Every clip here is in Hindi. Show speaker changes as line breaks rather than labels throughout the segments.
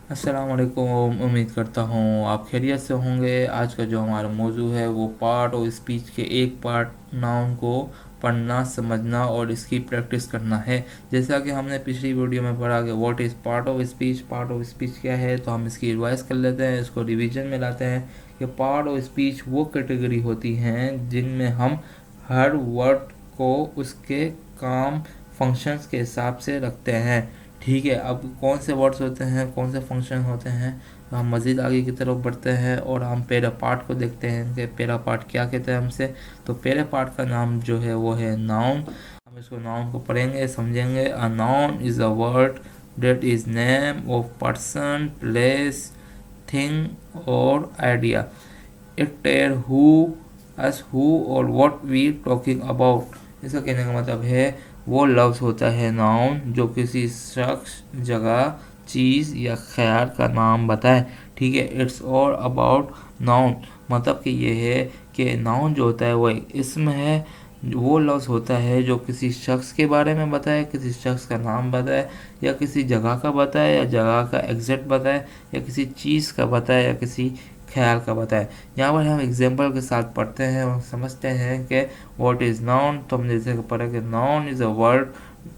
अस्सलाम वालेकुम। उम्मीद करता हूँ आप खैरियत से होंगे। आज का जो हमारा मौजू है वो पार्ट और स्पीच के एक पार्ट नाउन को पढ़ना, समझना और इसकी प्रैक्टिस करना है। जैसा कि हमने पिछली वीडियो में पढ़ा कि what is part of speech, part of speech क्या है, तो हम इसकी रिवाइज कर लेते हैं, इसको रिवीजन में लाते हैं कि पार्ट ऑफ स्पीच वो कैटेगरी होती हैं जिनमें हम हर वर्ड को उसके काम फंक्शंस के हिसाब से रखते हैं। ठीक है, अब कौन से वर्ड्स होते हैं, कौन से फंक्शन होते हैं, तो हम मज़ीद आगे की तरफ बढ़ते हैं और हम पैरा पार्ट को देखते हैं कि पैरा पार्ट क्या कहते हैं हमसे। तो पैरा पार्ट का नाम जो है वो है नाउन। हम इसको नाउन को पढ़ेंगे, समझेंगे। A noun is a word that is name of person, place, thing और idea. It tell who us who or what we talking about. इसका कहने का मतलब है वो लफ्ज़ होता है नाउन जो किसी शख्स, जगह, चीज़ या ख्याल का नाम बताए। ठीक है, इट्स ऑल अबाउट नाउन। मतलब कि ये है कि नाउन जो होता है वो एक इसम है, वो लफ्ज़ होता है जो किसी शख्स के बारे में बताए, किसी शख्स का नाम बताए, या किसी जगह का बताए, या जगह का एग्जैक्ट बताए, या किसी चीज़ का बताए, या किसी ख्याल का बताए। यहाँ पर हम एग्जाम्पल के साथ पढ़ते हैं और समझते हैं कि व्हाट इज़ नाउन। तो हमने जैसे पढ़ा कि noun is a word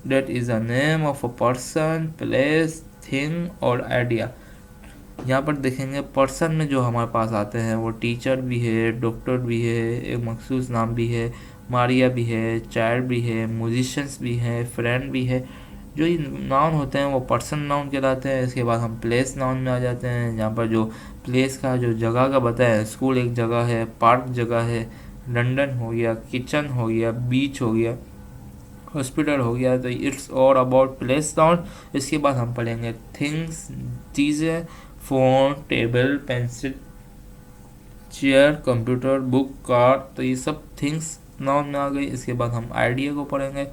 that is a name of a person, place, thing और आइडिया। यहाँ पर देखेंगे पर्सन में जो हमारे पास आते हैं वो टीचर भी है, डॉक्टर भी है, एक मखसूस नाम भी है, मारिया भी है, चाइल्ड भी है, म्यूजिशंस भी है, फ्रेंड भी है। जो ये नाउन होते हैं वो पर्सन नाउन कहलाते हैं। इसके बाद हम प्लेस नाउन में आ जाते हैं, जहाँ पर जो प्लेस का जो जगह का बताया, स्कूल एक जगह है, पार्क जगह है, लंदन हो गया, किचन हो गया, बीच हो गया, हॉस्पिटल हो गया। तो it's all about place noun. इसके बाद हम पढ़ेंगे थिंग्स, चीज़ें, phone, table, pencil, chair, computer, book, car. तो ये सब थिंग्स नाउन में आ गई। इसके बाद हम आइडिया को पढ़ेंगे।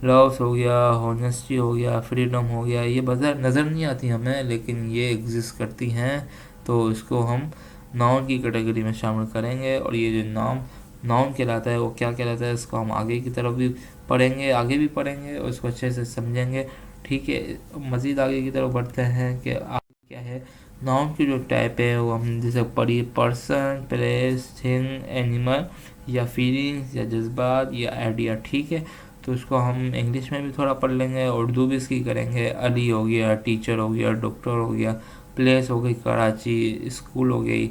लव्स हो गया, हॉनेस्टी हो गया, फ्रीडम हो गया। ये बज़ार नज़र नहीं आती हमें लेकिन ये एग्जिस्ट करती हैं, तो इसको हम नाउन की कैटेगरी में शामिल करेंगे। और ये जो नाउन कहलाता है वो क्या कहलाता है, इसको हम आगे की तरफ भी पढ़ेंगे, आगे भी पढ़ेंगे और इसको अच्छे से समझेंगे। ठीक है, मज़ीद आगे की तरफ बढ़ते हैं कि आगे क्या है। नाउन की जो टाइप है वो हम जैसे पढ़ी पर्सन, प्लेस, थिंग, एनिमल, या फीलिंग्स, या जज्बात, या आइडिया। ठीक है, तो इसको हम इंग्लिश में भी थोड़ा पढ़ लेंगे, उर्दू भी इसकी करेंगे। अली हो गया, टीचर हो गया, डॉक्टर हो गया, प्लेस हो गई कराची, स्कूल हो गई,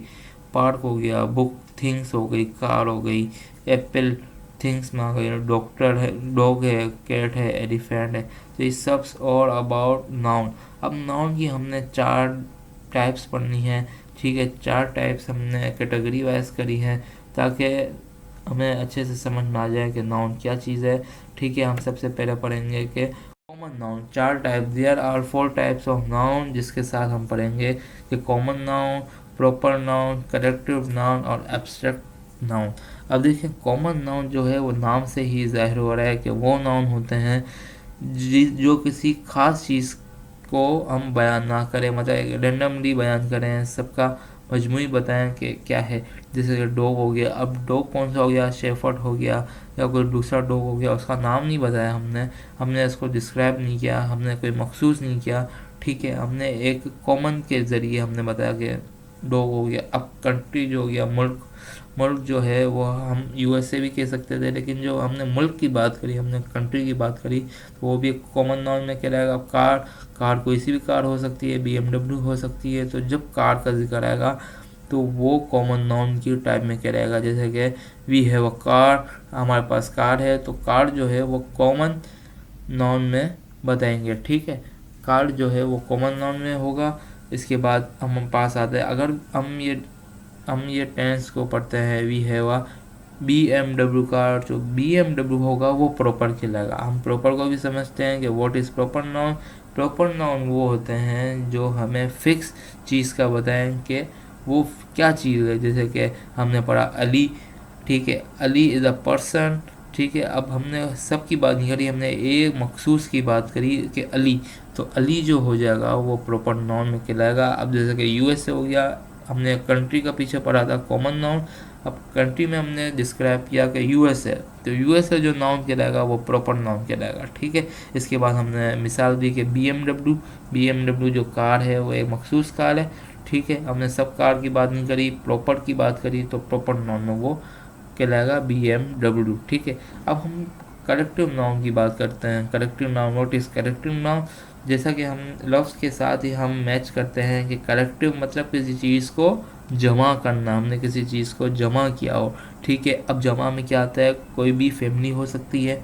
पार्क हो गया, बुक, थिंग्स हो गई, कार हो गई, एप्पल थिंग्स में आ गई, डॉक्टर है, डॉग है, कैट है, एलिफेंट है। तो ये सब और अबाउट नाउन। अब नाउन की हमने चार टाइप्स पढ़नी है। ठीक है, चार टाइप्स हमने कैटेगरी वाइज करी है ताकि हमें अच्छे से समझ में आ जाए कि नाउन क्या चीज़ है। ठीक है, हम सबसे पहले पढ़ेंगे कि कॉमन नाउन। चार type, there are four types of noun, जिसके साथ हम पढ़ेंगे कि common noun, proper noun, collective noun और एब्स्ट्रैक्ट नाउन। अब देखिए कॉमन नाउन जो है वो नाम से ही जाहिर हो रहा है कि वो नाउन होते हैं जो किसी खास चीज़ को हम बयान ना करें, मतलब रेंडमली बयान करें, सबका मजमूई बताएं कि क्या है। जैसे कि डॉग हो गया, अब डॉग कौन सा हो गया, शेफर्ड हो गया, या कोई दूसरा डॉग हो गया, उसका नाम नहीं बताया हमने, हमने इसको डिस्क्राइब नहीं किया, हमने कोई मखसूस नहीं किया। ठीक है, हमने एक कॉमन के ज़रिए हमने बताया कि डॉग हो गया। अब कंट्री जो हो गया, मुल्क, मुल्क जो है वो हम यूएसए भी कह सकते थे, लेकिन जो हमने मुल्क की बात करी, हमने कंट्री की बात करी, तो वो भी एक कॉमन नाउन में कहलाएगा। अब कार, कार कोई सी भी कार हो सकती है, बीएमडब्ल्यू हो सकती है। तो जब कार का जिक्र आएगा तो वो कॉमन नाउन की टाइप में कहलाएगा। जैसे कि वी हैव अ कार, हमारे पास कार है, तो कार जो है वो कॉमन नाउन में बताएंगे। ठीक है, कार जो है वो कॉमन नाउन में होगा। इसके बाद हम पास आते हैं, अगर हम ये टेंस को पढ़ते हैं, we have a B M W car, जो बी एम डब्ल्यू होगा वो प्रॉपर कहलाएगा। हम प्रॉपर को भी समझते हैं कि what is proper noun. Proper noun वो होते हैं जो हमें फिक्स चीज़ का बताएं कि वो क्या चीज़ है। जैसे कि हमने पढ़ा अली। ठीक है, अली इज़ अ पर्सन। ठीक है, अब हमने सब की बात नहीं करी, हमने एक मखसूस की बात करी कि अली, तो अली जो हो जाएगा वो प्रॉपर नाउन में कहलाएगा। अब जैसे कि यूएसए हो गया, हमने कंट्री का पीछे पढ़ा था कॉमन नाउन। अब कंट्री में हमने डिस्क्राइब किया कि यूएसए, तो यूएस जो नाउन कहलाएगा वो प्रॉपर नाउन कहलाएगा। ठीक है, इसके बाद हमने मिसाल दी कि बी एम डब्ल्यू जो कार है वो एक मखसूस कार है। ठीक है, हमने सब कार की बात नहीं करी, प्रॉपर की बात करी, तो प्रॉपर नाउन में वो कहलाएगा बी एम डब्ल्यू। ठीक है, अब हम कलेक्टिव नाउन की बात करते हैं। Collective noun, what is collective noun? जैसा कि हम लफ्ज़ के साथ ही हम मैच करते हैं कि कलेक्टिव मतलब किसी चीज़ को जमा करना, हमने किसी चीज़ को जमा किया हो। ठीक है, अब जमा में क्या आता है, कोई भी फैमिली हो सकती है,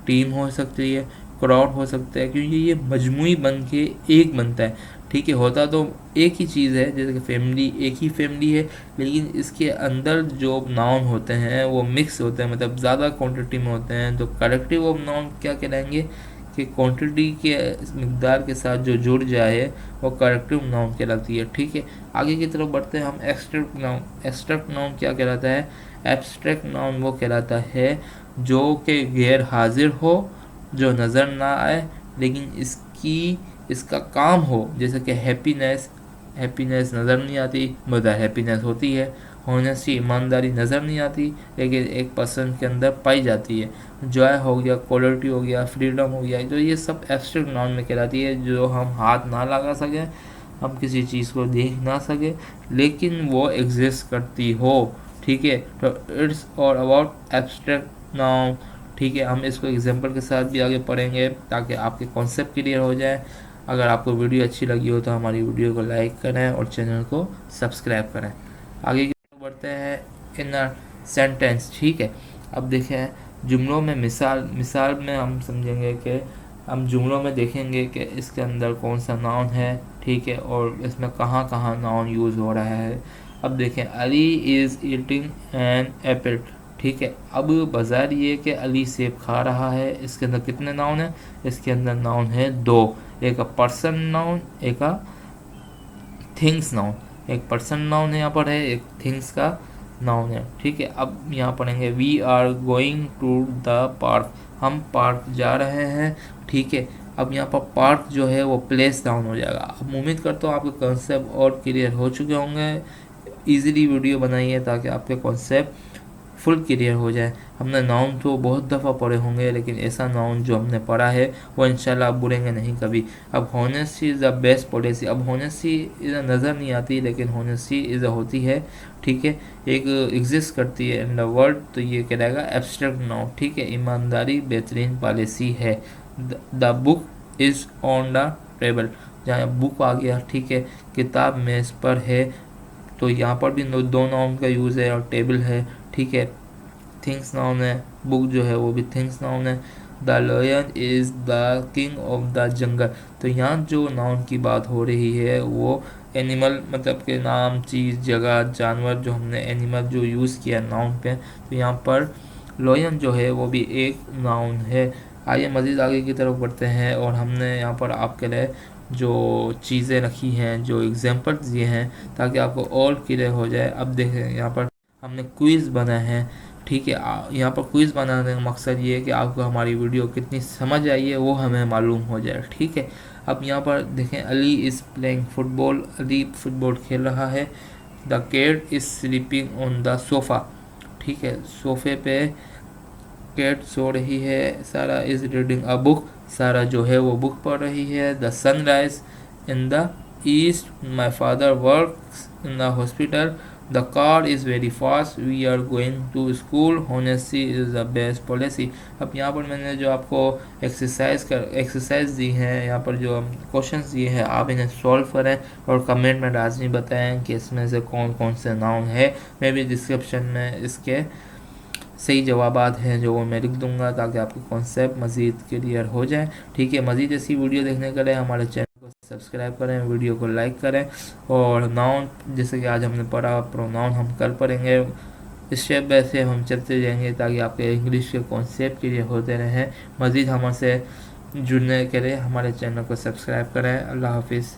टीम हो सकती है, क्राउड हो सकता है, क्योंकि ये मजमुई बन के एक बनता है। ठीक है, होता तो एक ही चीज़ है, जैसे कि फैमिली एक ही फैमिली है, लेकिन इसके अंदर जो नाउन होते हैं वो मिक्स होते हैं, मतलब ज़्यादा क्वांटिटी में होते हैं। तो कलेक्टिव ऑफ नाउन क्या कहलाएंगे कि क्वांटिटी के मकदार के साथ जो जुड़ जाए वो कलेक्टिव नाउन कहलाती है। ठीक है, आगे की तरफ बढ़ते हैं हम। Abstract noun. एब्स्ट्रैक्ट नाउन क्या कहलाता है? एब्स्ट्रैक्ट नाउन वो कहलाता है जो कि गैर हाजिर हो, जो नज़र ना आए, लेकिन इसका काम हो। जैसे कि हैप्पीनेस, हैप्पीनेस नज़र नहीं आती मगर हैप्पीनेस होती है। होनेस्टी, ईमानदारी नज़र नहीं आती लेकिन एक पर्सन के अंदर पाई जाती है। जॉय हो गया, क्वालिटी हो गया, फ्रीडम हो गया, तो ये सब एब्स्ट्रैक्ट नाउन में कहलाती है, जो हम हाथ ना लगा सकें, हम किसी चीज़ को देख ना सके, लेकिन वो एग्जिस्ट करती हो। ठीक है, तो it's all about abstract noun. ठीक है, हम इसको एग्जांपल के साथ भी आगे पढ़ेंगे ताकि आपके कॉन्सेप्ट क्लियर हो जाए। अगर आपको वीडियो अच्छी लगी हो तो हमारी वीडियो को लाइक करें और चैनल को सब्सक्राइब करें। आगे की तरफ बढ़ते हैं। Inner sentence. ठीक है, अब देखें जुमलों में मिसाल में हम समझेंगे कि हम जुमलों में देखेंगे कि इसके अंदर कौन सा नाउन है। ठीक है, और इसमें कहाँ कहाँ नाउन यूज़ हो रहा है। अब देखें, Ali is eating an apple. ठीक है, अब बजाय ये कि अली सेब खा रहा है, इसके अंदर कितने नाउन है? इसके अंदर नाउन है दो, एक पर्सन नाउन, एक थिंग्स नाउन। एक पर्सन नाउन यहाँ पर है, एक थिंग्स का नाउन है। ठीक है, अब यहाँ पढ़ेंगे we are going to the park. हम पार्क जा रहे हैं। ठीक है, अब यहाँ पर पार्क जो है वो प्लेस नाउन हो जाएगा। अब उम्मीद करता हूँ आपके कॉन्सेप्ट और क्लियर हो चुके होंगे। इजीली वीडियो बनाइए ताकि आपके कॉन्सेप्ट फुल क्लियर हो जाए। हमने नाउन तो बहुत दफ़ा पढ़े होंगे, लेकिन ऐसा नाउन जो हमने पढ़ा है वो इंशाल्लाह आप भूलेंगे नहीं कभी। अब honesty is the best policy. अब होनेस्टी इज़ नज़र नहीं आती, लेकिन होनेस्टी इज़ होती है। ठीक है, एक एग्जिस्ट करती है इन द वर्ल्ड, तो ये कहलाएगा एब्स्ट्रैक्ट नाउन। ठीक है, ईमानदारी बेहतरीन पॉलिसी है। The book is on the table. जहाँ बुक आ गया, ठीक है, किताब मेज़ पर है, तो यहाँ पर भी दो नाउन का यूज़ है और टेबल है। ठीक है, थिंग्स नाउन है, बुक जो है वो भी थिंग्स नाउन है। The lion is the king of the jungle. तो यहाँ जो नाउन की बात हो रही है वो एनिमल, मतलब के नाम, चीज़, जगह, जानवर, जो हमने एनिमल जो यूज़ किया नाउन पे, तो यहाँ पर लायन जो है वो भी एक नाउन है। आइए मज़ीद आगे की तरफ बढ़ते हैं और हमने यहाँ पर आपके लिए जो चीज़ें रखी हैं, जो एग्जांपल्स दिए हैं, ताकि आपको और क्लियर हो जाए। अब देखें यहाँ पर हमने क्विज़ बना है। ठीक है, यहाँ पर क्विज़ बनाने का मकसद ये है कि आपको हमारी वीडियो कितनी समझ आई है वो हमें मालूम हो जाए। ठीक है, अब यहाँ पर देखें, Ali is playing football. Ali football खेल रहा है। The cat is sleeping on the sofa. ठीक है, सोफ़े पे कैट सो रही है। सारा इज़ रीडिंग अ बुक। सारा जो है वो बुक पढ़ रही है। The sunrise in the east. My father works in the hospital. The car is very fast. We are going to school. Honesty is the best policy. अब यहाँ पर मैंने जो आपको एक्सरसाइज दी है, यहाँ पर जो क्वेश्चंस दिए हैं, आप इन्हें सॉल्व करें और कमेंट में लाजमी बताएं कि इसमें से कौन कौन से नाउन है। मैं भी डिस्क्रिप्शन में इसके सही जवाबात हैं जो वो मैं लिख दूंगा ताकि आपको कॉन्सेप्ट मज़ीद क्लियर हो जाए। ठीक है, मज़ीद ऐसी वीडियो देखने के लिए हमारे चैनल को सब्सक्राइब करें, वीडियो को लाइक करें। और नाउन जैसे कि आज हमने पढ़ा, प्रोनाउन हम कल पढ़ेंगे। स्टेप बाय स्टेप हम चलते जाएंगे ताकि आपके इंग्लिश के कॉन्सेप्ट क्लियर होते रहें। मज़ीद हमसे जुड़ने के लिए हमारे चैनल को सब्सक्राइब करें। अल्लाह हाफिज़।